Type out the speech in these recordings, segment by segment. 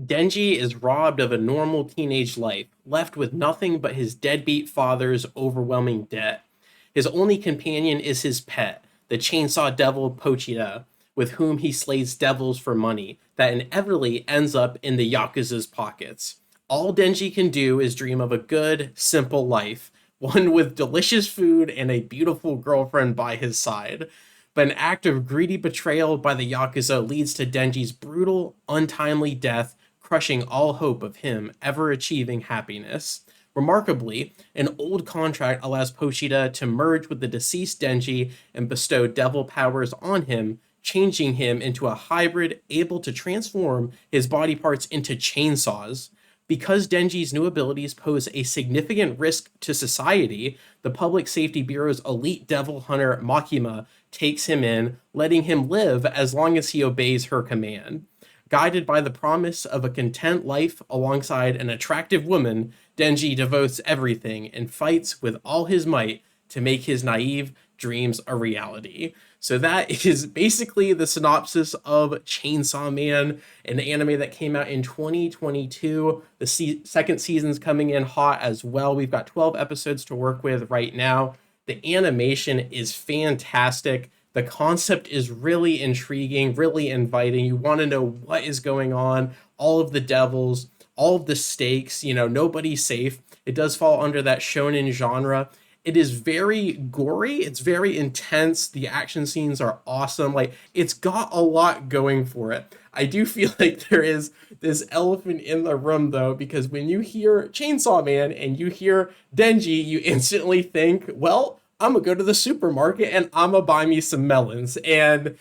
Denji is robbed of a normal teenage life, left with nothing but his deadbeat father's overwhelming debt. His only companion is his pet, the chainsaw devil Pochita, with whom he slays devils for money that inevitably ends up in the Yakuza's pockets. All Denji can do is dream of a good, simple life, one with delicious food and a beautiful girlfriend by his side. But an act of greedy betrayal by the Yakuza leads to Denji's brutal, untimely death, crushing all hope of him ever achieving happiness. Remarkably, an old contract allows Pochita to merge with the deceased Denji and bestow devil powers on him, changing him into a hybrid able to transform his body parts into chainsaws. Because Denji's new abilities pose a significant risk to society, the Public Safety Bureau's elite devil hunter Makima takes him in, letting him live as long as he obeys her command. Guided by the promise of a content life alongside an attractive woman, Denji devotes everything and fights with all his might to make his naive dreams a reality. So that is basically the synopsis of Chainsaw Man, an anime that came out in 2022. The second season's coming in hot as well. We've got 12 episodes to work with right now. The animation is fantastic. The concept is really intriguing, really inviting. You want to know what is going on, all of the devils, all of the stakes, nobody's safe. It does fall under that shonen genre. It is very gory, it's very intense. The action scenes are awesome. Like, it's got a lot going for it. I do feel like there is this elephant in the room though, because when you hear Chainsaw Man and you hear Denji, you instantly think, well, I'm gonna go to the supermarket and I'm gonna buy me some melons. And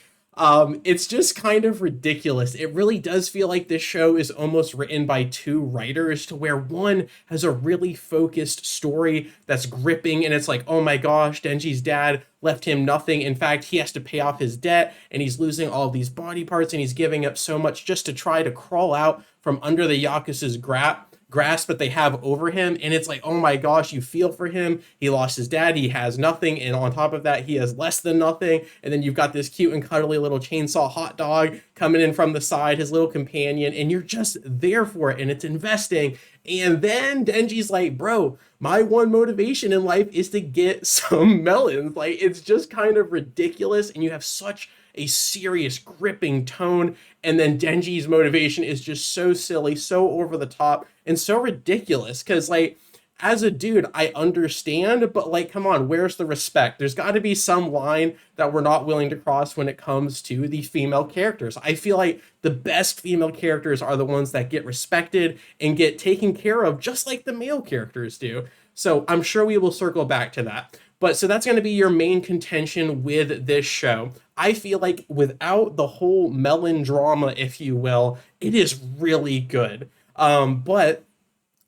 it's just kind of ridiculous. It really does feel like this show is almost written by two writers, to where one has a really focused story that's gripping, and it's like, oh my gosh, Denji's dad left him nothing. In fact, he has to pay off his debt, and he's losing all these body parts, and he's giving up so much just to try to crawl out from under the Yakuza's grasp that they have over him. And it's like, oh my gosh, you feel for him. He lost his dad, he has nothing, and on top of that he has less than nothing. And then you've got this cute and cuddly little chainsaw hot dog coming in from the side, his little companion, and you're just there for it, and it's investing. And then Denji's like, bro, my one motivation in life is to get some melons. Like, it's just kind of ridiculous, and you have such a serious, gripping tone. And then Denji's motivation is just so silly, so over the top, and so ridiculous. Because, like, as a dude, I understand, but, like, come on, where's the respect? There's got to be some line that we're not willing to cross when it comes to the female characters. I feel like the best female characters are the ones that get respected and get taken care of, just like the male characters do. So I'm sure we will circle back to that. But so that's going to be your main contention with this show. I feel like without the whole melon drama, if you will, it is really good. But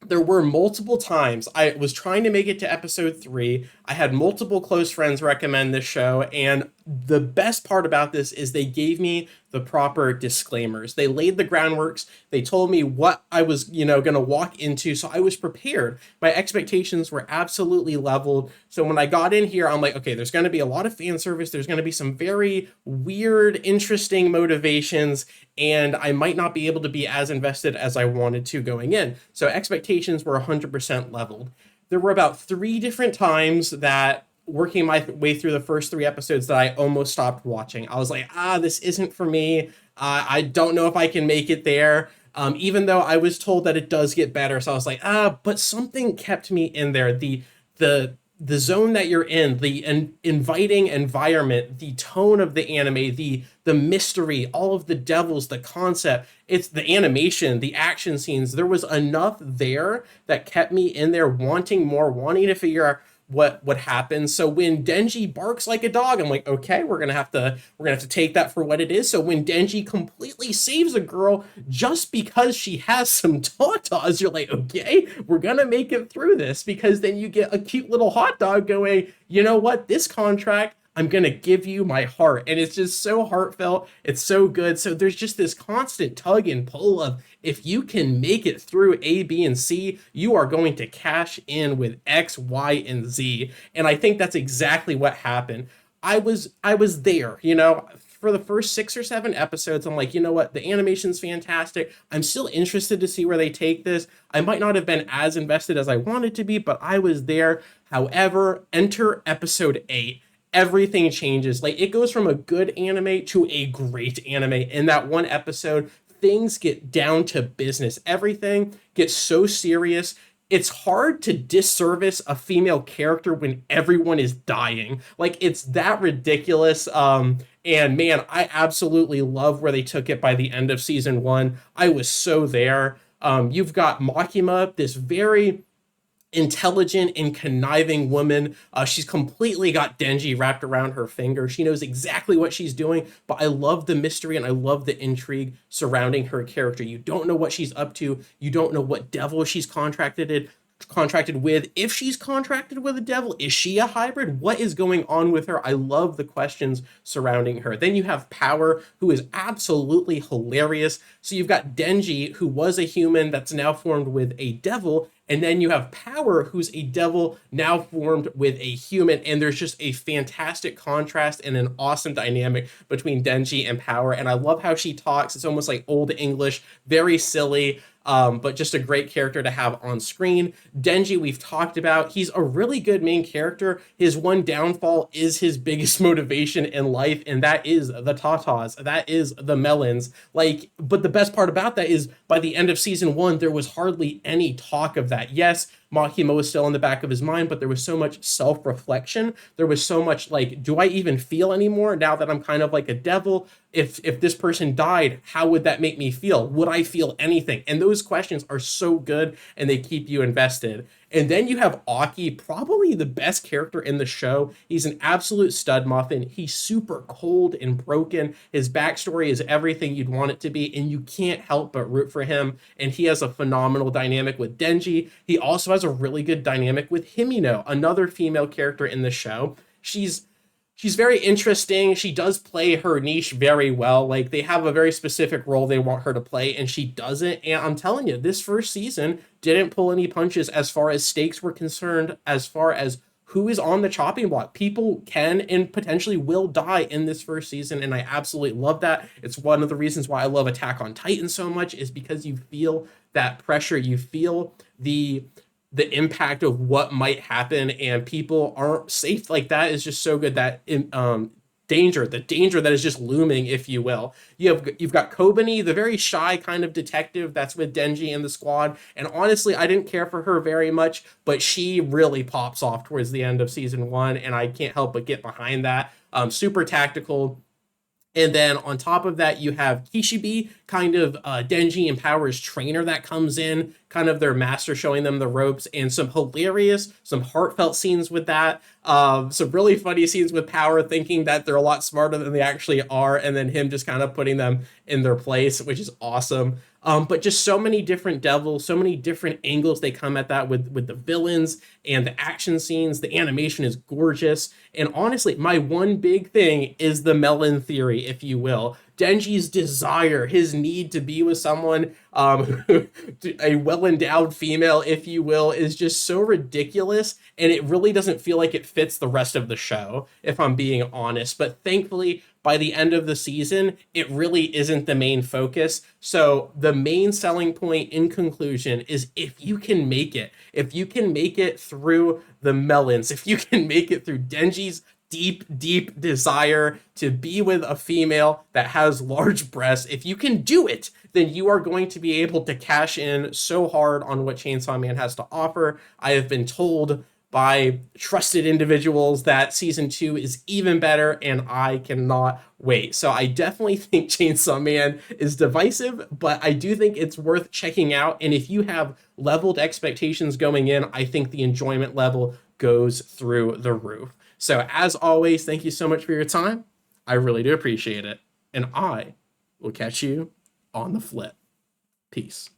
there were multiple times I was trying to make it to episode 3. I had multiple close friends recommend this show, and the best part about this is they gave me the proper disclaimers. They laid the groundworks. They told me what I was, going to walk into, so I was prepared. My expectations were absolutely leveled. So when I got in here, I'm like, okay, there's going to be a lot of fan service. There's going to be some very weird, interesting motivations, and I might not be able to be as invested as I wanted to going in. So expectations were 100% leveled. There were about 3 different times that, working my way through the first 3 episodes, that I almost stopped watching. I was like, this isn't for me. I don't know if I can make it there. Even though I was told that it does get better. So I was like, but something kept me in there. The zone that you're in, the inviting environment, the tone of the anime, the mystery, all of the devils, the concept, it's the animation, the action scenes. There was enough there that kept me in there, wanting more, wanting to figure out what happened. So when Denji barks like a dog, I'm like, okay, we're gonna have to take that for what it is. So when Denji completely saves a girl just because she has some tatas, you're like, okay, we're gonna make it through this. Because then you get a cute little hot dog going, you know what, this contract, I'm gonna give you my heart. And it's just so heartfelt, it's so good. So there's just this constant tug and pull of, if you can make it through A, B, and C, you are going to cash in with X, Y, and Z. And I think that's exactly what happened. I was there, for the first 6 or 7 episodes, I'm like, you know what? The animation's fantastic. I'm still interested to see where they take this. I might not have been as invested as I wanted to be, but I was there. However, enter episode 8. Everything changes. Like, it goes from a good anime to a great anime in that one episode. Things get down to business. Everything gets so serious. It's hard to disservice a female character when everyone is dying. Like, it's that ridiculous. And man, I absolutely love where they took it by the end of season 1. I was so there. You've got Makima, this very intelligent and conniving woman. She's completely got Denji wrapped around her finger. She knows exactly what she's doing, but I love the mystery and I love the intrigue surrounding her character. You don't know what she's up to. You don't know what devil she's contracted with. If she's contracted with a devil, is she a hybrid? What is going on with her? I love the questions surrounding her. Then you have Power, who is absolutely hilarious. So you've got Denji, who was a human that's now formed with a devil, and then you have Power, who's a devil now formed with a human. And there's just a fantastic contrast and an awesome dynamic between Denji and Power. And I love how she talks. It's almost like old English, very silly. But just a great character to have on screen. Denji, we've talked about. He's a really good main character. His one downfall is his biggest motivation in life, and that is the tatas. That is the melons. Like, but the best part about that is by the end of season 1, there was hardly any talk of that. Yes, Makima was still in the back of his mind, but there was so much self-reflection. There was so much like, do I even feel anymore now that I'm kind of like a devil? If this person died, how would that make me feel? Would I feel anything? And those questions are so good and they keep you invested. And then you have Aki, probably the best character in the show. He's an absolute stud muffin. He's super cold and broken. His backstory is everything you'd want it to be, and you can't help but root for him. And he has a phenomenal dynamic with Denji. He also has a really good dynamic with Himino, another female character in the show. She's very interesting. She does play her niche very well. Like, they have a very specific role they want her to play, and she does it. And I'm telling you, this first season didn't pull any punches as far as stakes were concerned, as far as who is on the chopping block. People can and potentially will die in this first season, and I absolutely love that. It's one of the reasons why I love Attack on Titan so much, is because you feel that pressure. You feel the impact of what might happen, and people aren't safe. Like, that is just so good. That the danger that is just looming, if you will. You've got Kobani, the very shy kind of detective that's with Denji and the squad, and honestly, I didn't care for her very much, but she really pops off towards the end of season 1, and I can't help but get behind that. Super tactical. And then on top of that, you have Kishibe, kind of Denji and Power's trainer that comes in, kind of their master, showing them the ropes, and some hilarious, some heartfelt scenes with that. Some really funny scenes with Power thinking that they're a lot smarter than they actually are, and then him just kind of putting them in their place, which is awesome. But just so many different devils, so many different angles they come at that with the villains and the action scenes. The animation is gorgeous. And honestly, my one big thing is the melon theory, if you will. Denji's desire, his need to be with someone, a well-endowed female, if you will, is just so ridiculous, and it really doesn't feel like it fits the rest of the show, if I'm being honest. But thankfully, by the end of the season, it really isn't the main focus. So the main selling point, in conclusion, is if you can make it through the melons, if you can make it through Denji's deep desire to be with a female that has large breasts, if you can do it, then you are going to be able to cash in so hard on what Chainsaw Man has to offer. I have been told by trusted individuals that season 2 is even better, and I cannot wait. So I definitely think Chainsaw Man is divisive, but I do think it's worth checking out. And if you have leveled expectations going in, I think the enjoyment level goes through the roof. So as always, thank you so much for your time. I really do appreciate it. And I will catch you on the flip. Peace.